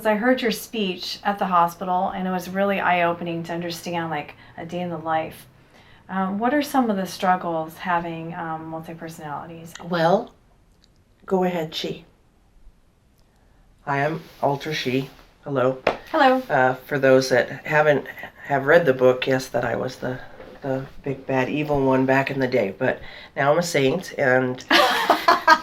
because I heard your speech at the hospital, and it was really eye-opening to understand, like, a day in the life. What are some of the struggles having multi-personalities? Well, go ahead, She. I am Alter She. Hello. Hello. For those that have read the book, yes, that I was the big bad evil one back in the day, but now I'm a saint, and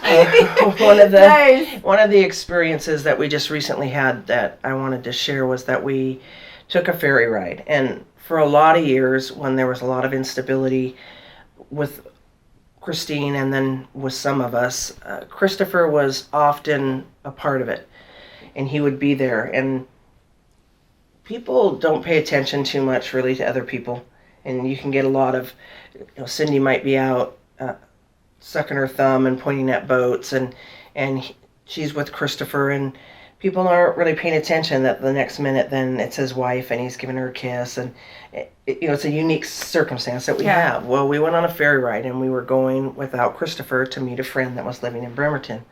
Nice. one of the experiences that we just recently had that I wanted to share was that we took a ferry ride, and for a lot of years when there was a lot of instability with Christine and then with some of us, Christopher was often a part of it, and he would be there, and people don't pay attention too much really to other people, and you can get a lot of, Cindy might be out sucking her thumb and pointing at boats, and she's with Christopher, and people aren't really paying attention that the next minute then it's his wife and he's giving her a kiss, and it's a unique circumstance that we have. Well, we went on a ferry ride, and we were going without Christopher to meet a friend that was living in Bremerton,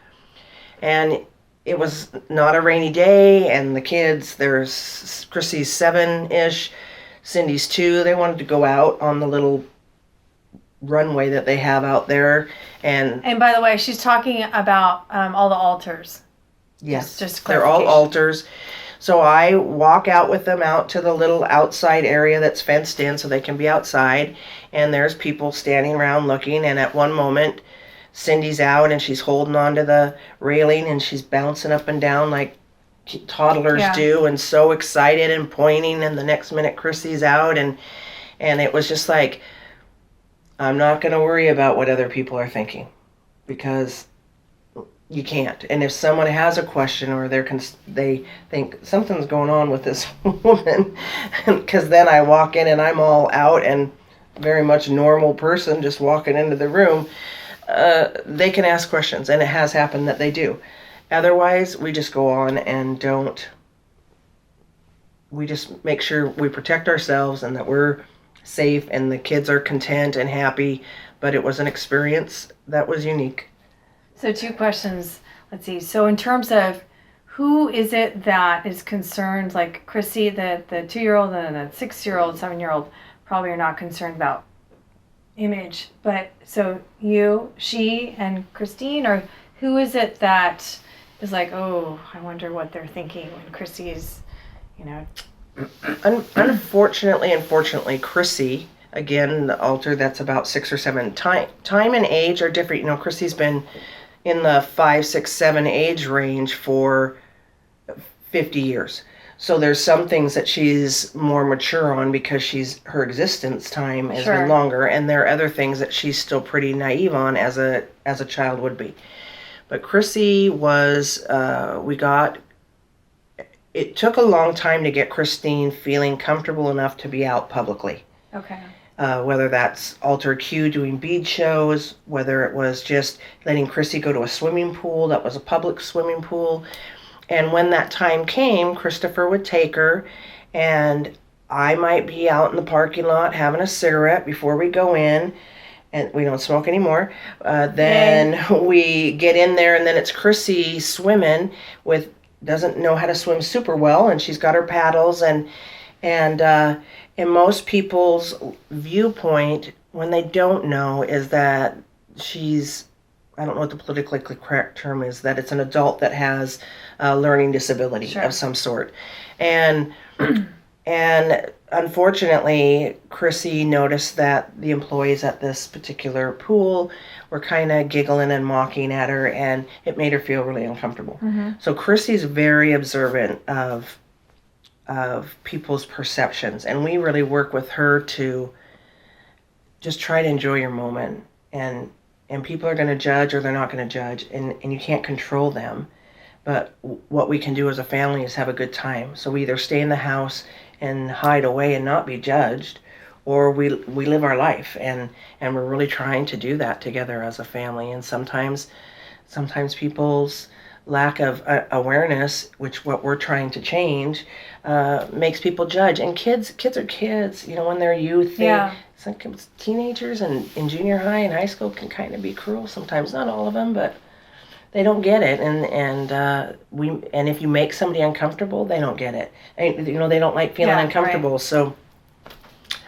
and it was not a rainy day, and the kids, there's Chrissy's 7-ish, Cindy's 2, they wanted to go out on the little runway that they have out there. And by the way, she's talking about all the altars. Yes, just they're all altars. So I walk out with them out to the little outside area that's fenced in so they can be outside, and there's people standing around looking, and at one moment Cindy's out and she's holding onto the railing and she's bouncing up and down like toddlers do, and so excited and pointing, and the next minute Chrissy's out, and it was just like, I'm not going to worry about what other people are thinking, because you can't. And if someone has a question or they think something's going on with this woman, because then I walk in and I'm all out and very much normal person just walking into the room, they can ask questions, and it has happened that they do. Otherwise, we just go on and we just make sure we protect ourselves and that we're safe and the kids are content and happy. But it was an experience that was unique. So 2 questions. Let's see. So in terms of who is it that is concerned, like Chrissy, the 2-year-old and the 6-year-old, 7-year-old probably are not concerned about image. But so you, she, and Christine, or who is it that is like, oh, I wonder what they're thinking when Chrissy's, Unfortunately, Chrissy, again, the altar that's about 6 or 7. Time and age are different. Chrissy's been in the 5, 6, 7 age range for 50 years. So there's some things that she's more mature on because her existence time has been longer, and there are other things that she's still pretty naive on as a child would be. But Chrissy was, it took a long time to get Christine feeling comfortable enough to be out publicly. Okay. Whether that's Alter Q doing bead shows, whether it was just letting Chrissy go to a swimming pool that was a public swimming pool. And when that time came, Christopher would take her, and I might be out in the parking lot having a cigarette before we go in, and we don't smoke anymore. Then we get in there, and then it's Chrissy swimming doesn't know how to swim super well, and she's got her paddles, and in most people's viewpoint, when they don't know, is that she's, I don't know what the politically correct term is, that it's an adult that has a learning disability of some sort. And unfortunately, Chrissy noticed that the employees at this particular pool were kind of giggling and mocking at her, and it made her feel really uncomfortable. Mm-hmm. So Chrissy's very observant of people's perceptions, and we really work with her to just try to enjoy your moment, and people are going to judge or they're not going to judge, and you can't control them. But what we can do as a family is have a good time. So we either stay in the house and hide away and not be judged, or we live our life, and we're really trying to do that together as a family. And sometimes people's lack of awareness, which what we're trying to change, makes people judge. And kids are kids, when they're youth. Teenagers and in junior high and high school can kind of be cruel sometimes. Not all of them, but They don't get it, and if you make somebody uncomfortable, they don't get it. And, they don't like feeling uncomfortable. Right. So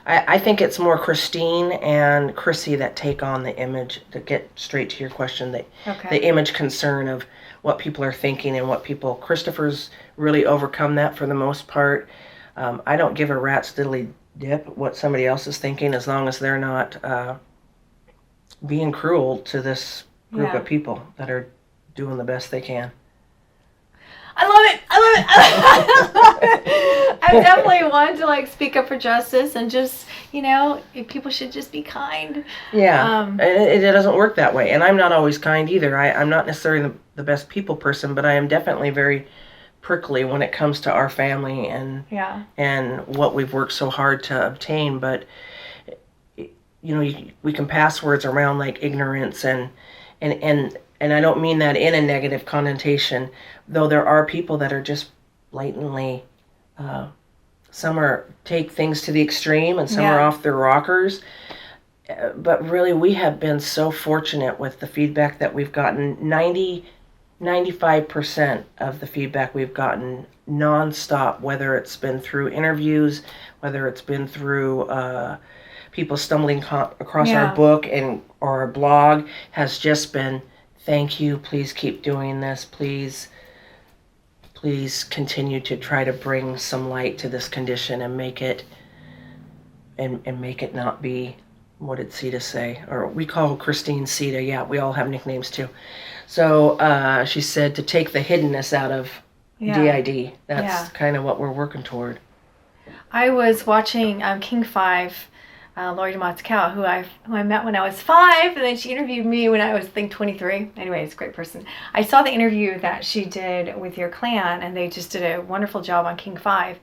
I think it's more Christine and Chrissy that take on the image, to get straight to your question, the image concern of what people are thinking and what people. Christopher's really overcome that for the most part. I don't give a rat's diddly dip what somebody else is thinking, as long as they're not being cruel to this group of people that are doing the best they can. I love it. I'm definitely one to speak up for justice, and just people should just be kind. Yeah, it doesn't work that way, and I'm not always kind either. I'm not necessarily the best people person, but I am definitely very prickly when it comes to our family and what we've worked so hard to obtain. But we can pass words around like ignorance and I don't mean that in a negative connotation, though there are people that are just blatantly, some take things to the extreme, and some are off their rockers. But really, we have been so fortunate with the feedback that we've gotten. 95% of the feedback we've gotten nonstop, whether it's been through interviews, whether it's been through people stumbling across our book or our blog, has just been, thank you, please keep doing this, please continue to try to bring some light to this condition and make it not be, what did Sita say? Or we call Christine Sita. Yeah, we all have nicknames too. So she said to take the hiddenness out of DID. That's kind of what we're working toward. I was watching King 5, Lori DeMont's-Cal, who I met when I was 5, and then she interviewed me when I was, 23. Anyways, great person. I saw the interview that she did with your clan, and they just did a wonderful job on King 5.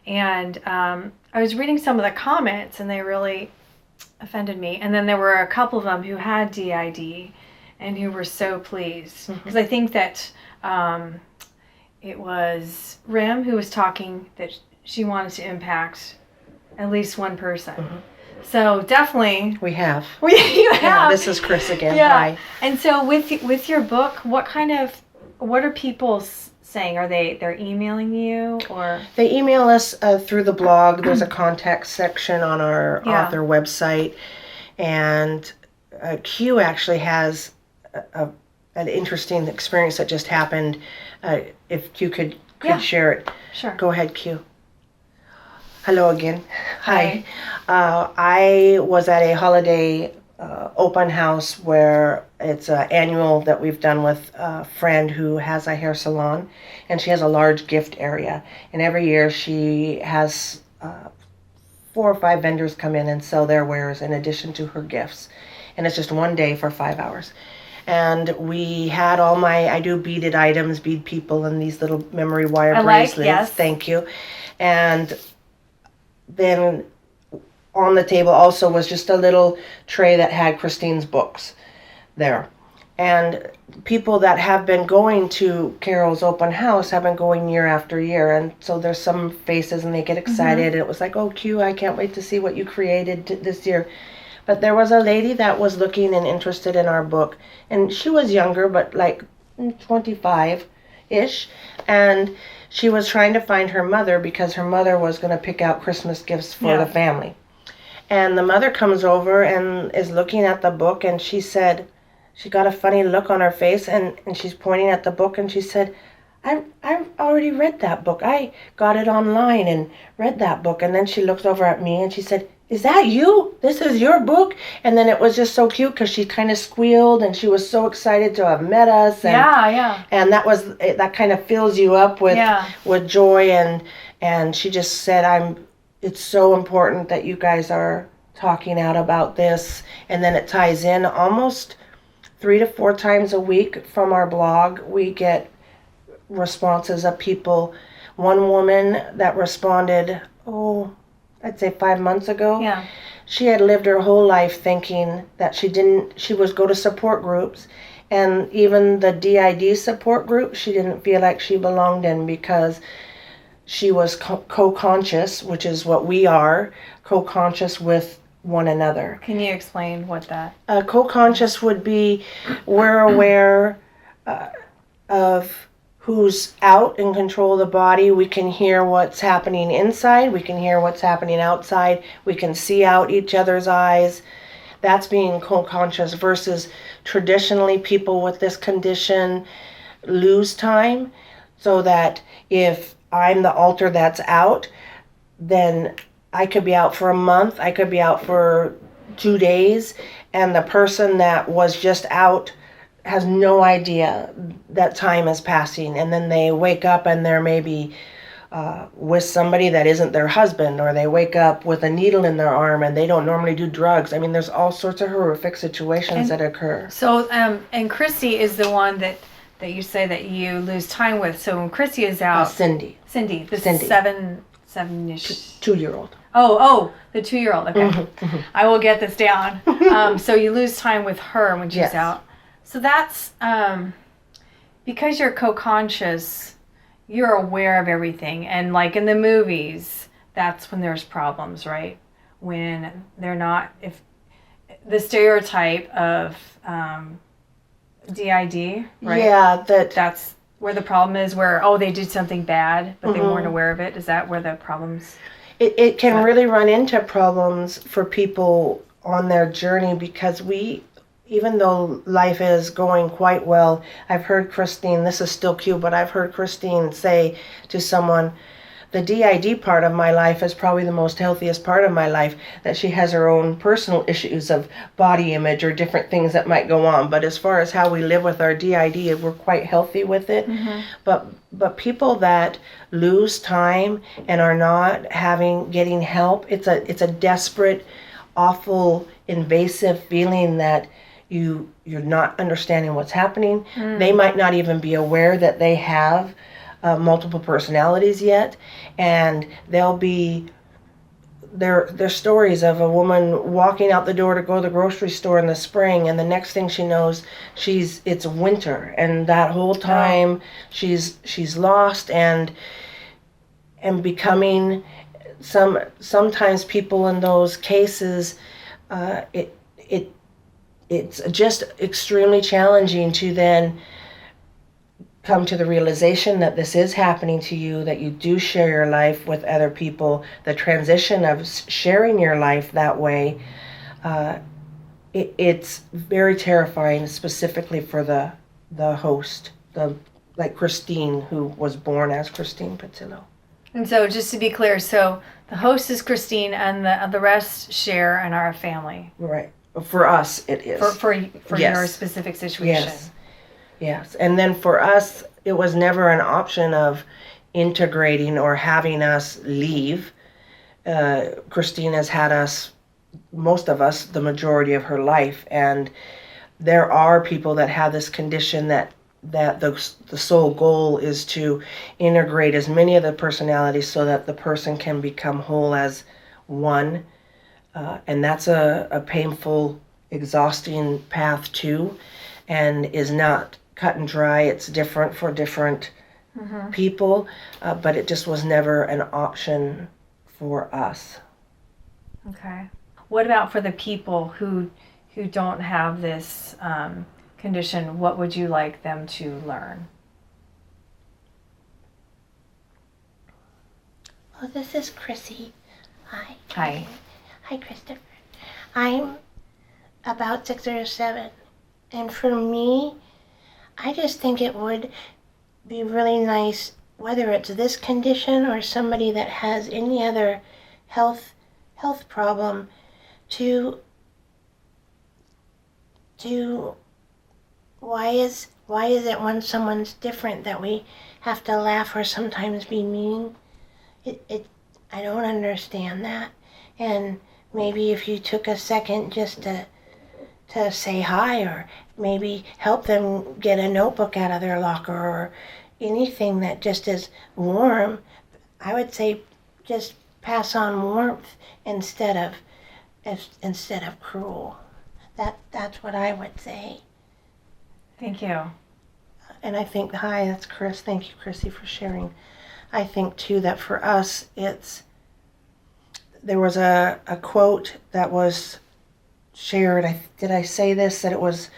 And I was reading some of the comments, and they really offended me. And then there were a couple of them who had DID and who were so pleased. Because I think that it was Rim who was talking that she wanted to impact at least one person. So definitely we have. You have. Yeah, this is Chris again. Yeah. Hi. And so with your book, what are people saying? They're emailing you, or they email us through the blog. There's a contact section on our author website, and Q actually has an interesting experience that just happened. If Q could share it. Sure. Go ahead, Q. Hello again. Hi. I was at a holiday open house where it's annual that we've done with a friend who has a hair salon, and she has a large gift area. And every year she has 4 or 5 vendors come in and sell their wares in addition to her gifts. And it's just one day for 5 hours. And we had I do beaded items, bead people, and these little memory wire bracelets. Yes. Thank you. And then on the table also was just a little tray that had Christine's books there. And people that have been going to Carol's open house have been going year after year. And so there's some faces and they get excited. And it was like, oh, Q, I can't wait to see what you created this year. But there was a lady that was looking and interested in our book. And she was younger, but 25-ish. And she was trying to find her mother because her mother was going to pick out Christmas gifts for the family. And the mother comes over and is looking at the book, and she said, she got a funny look on her face, and she's pointing at the book, and she said, I've already read that book. I got it online and read that book. And then she looked over at me and she said, is that you? This is your book? And then it was just so cute because she kind of squealed and she was so excited to have met us. And, and that kind of fills you up with joy. And she just said, it's so important that you guys are talking out about this. And then it ties in almost 3 to 4 times a week from our blog. We get responses of people. One woman that responded, I'd say 5 months ago. Yeah. She had lived her whole life thinking that she was go to support groups, and even the DID support group, she didn't feel like she belonged in because she was co-conscious, which is what we are, co-conscious with one another. Can you explain what that? Co-conscious would be we're aware of who's out in control of the body. We can hear what's happening inside. We can hear what's happening outside. We can see out each other's eyes. That's being co-conscious versus traditionally people with this condition lose time, so that if I'm the alter that's out, then I could be out for a month, I could be out for 2 days, and the person that was just out has no idea that time is passing, and then they wake up and they're maybe with somebody that isn't their husband, or they wake up with a needle in their arm and they don't normally do drugs. I mean, there's all sorts of horrific situations that occur. So, and Chrissy is the one that you say that you lose time with. So when Chrissy is out, Cindy, the Cindy. seven-ish 2-year-old. Oh, the 2-year-old. Okay, Mm-hmm. I will get this down. So you lose time with her when she's Yes. out. So that's because you're co-conscious. You're aware of everything, and like in the movies, that's when there's problems, right? When they're not, if the stereotype of DID, right? Yeah, That's where the problem is. Where they did something bad, but they weren't aware of it. Is that where the problems? it can really run into problems for people on their journey, because even though life is going quite well, I've heard Christine, this is still cute, but I've heard Christine say to someone, the DID part of my life is probably the most healthiest part of my life, that she has her own personal issues of body image or different things that might go on. But as far as how we live with our DID, we're quite healthy with it. Mm-hmm. But people that lose time and are not getting help, it's a desperate, awful, invasive feeling that you're not understanding what's happening. They might not even be aware that they have multiple personalities yet, and they'll be there's stories of a woman walking out the door to go to the grocery store in the spring, and the next thing she knows, it's winter, and that whole time she's lost and becoming sometimes people in those cases, it's just extremely challenging to then come to the realization that this is happening to you, that you do share your life with other people. The transition of sharing your life that way, it's very terrifying, specifically for the host, like Christine, who was born as Christine Patillo. And so, just to be clear, so the host is Christine, and the rest share and are a family. Right. For us, it is. For Yes. your specific situation. Yes. And then for us, it was never an option of integrating or having us leave. Christine has had us, most of us, the majority of her life. And there are people that have this condition that the sole goal is to integrate as many of the personalities so that the person can become whole as one. And that's a painful, exhausting path too, and is not cut and dry. It's different for different people, but it just was never an option for us. Okay. What about for the people who don't have this condition? What would you like them to learn? Well, this is Chrissy. Hi. Hi. Hi, Christopher. I'm about 6 or 7, and for me, I just think it would be really nice, whether it's this condition or somebody that has any other health problem, to why is it when someone's different that we have to laugh or sometimes be mean? I don't understand that. And maybe if you took a second just to say hi, or maybe help them get a notebook out of their locker, or anything that just is warm, I would say just pass on warmth instead of cruel. That's what I would say. Thank you. And I think, hi, that's Chris. Thank you, Chrissy, for sharing. I think too that for us, there was a quote that was shared. Did I say this? That it was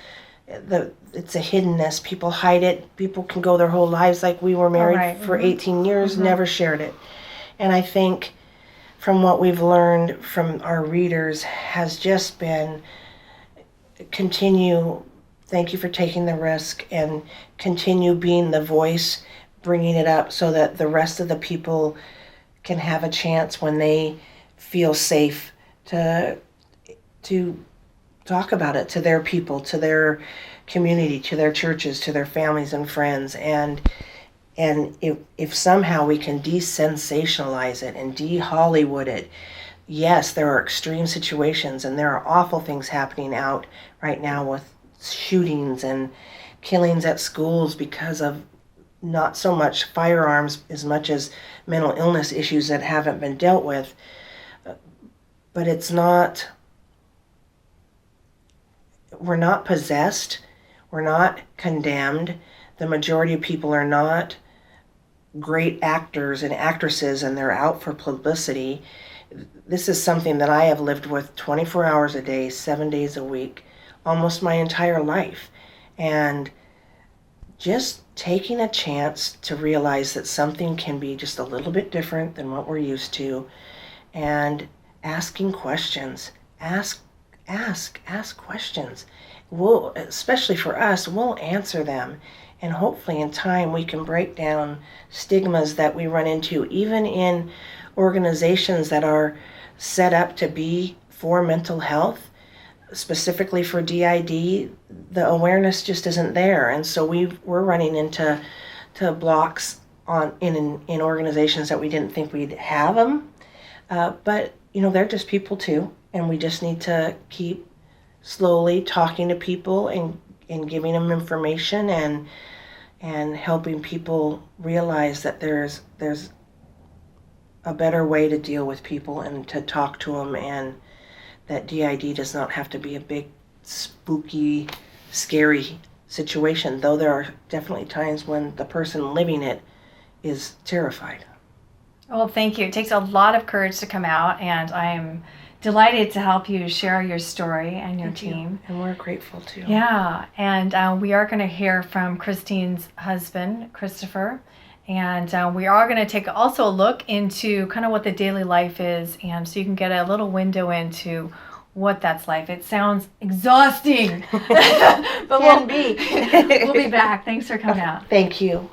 it's a hiddenness. People hide it. People can go their whole lives like we were married right. for Mhm. 18 years, never shared it. And I think from what we've learned from our readers has just been continue, thank you for taking the risk, and continue being the voice, bringing it up so that the rest of the people can have a chance when they feel safe to talk about it to their people, to their community, to their churches, to their families and friends. And if somehow we can desensationalize it and de-Hollywood it, yes, there are extreme situations and there are awful things happening out right now with shootings and killings at schools because of not so much firearms as much as mental illness issues that haven't been dealt with. But it's not, we're not possessed, we're not condemned. The majority of people are not great actors and actresses and they're out for publicity. This is something that I have lived with 24 hours a day, 7 days a week, almost my entire life. And just taking a chance to realize that something can be just a little bit different than what we're used to, and asking questions. Ask questions. We'll, especially for us, we'll answer them. And hopefully in time we can break down stigmas that we run into, even in organizations that are set up to be for mental health, specifically for DID. The awareness just isn't there. And so we're running into blocks in organizations that we didn't think we'd have them. But, they're just people too. And we just need to keep slowly talking to people and giving them information and helping people realize that there's a better way to deal with people and to talk to them, and that DID does not have to be a big, spooky, scary situation, though there are definitely times when the person living it is terrified. Well, thank you. It takes a lot of courage to come out, and I'm delighted to help you share your story and your team. And we're grateful too. Yeah, and we are going to hear from Christine's husband, Christopher, and we are going to take also a look into kind of what the daily life is, and so you can get a little window into what that's like. It sounds exhausting, but we'll be back. Thanks for coming out. Thank you.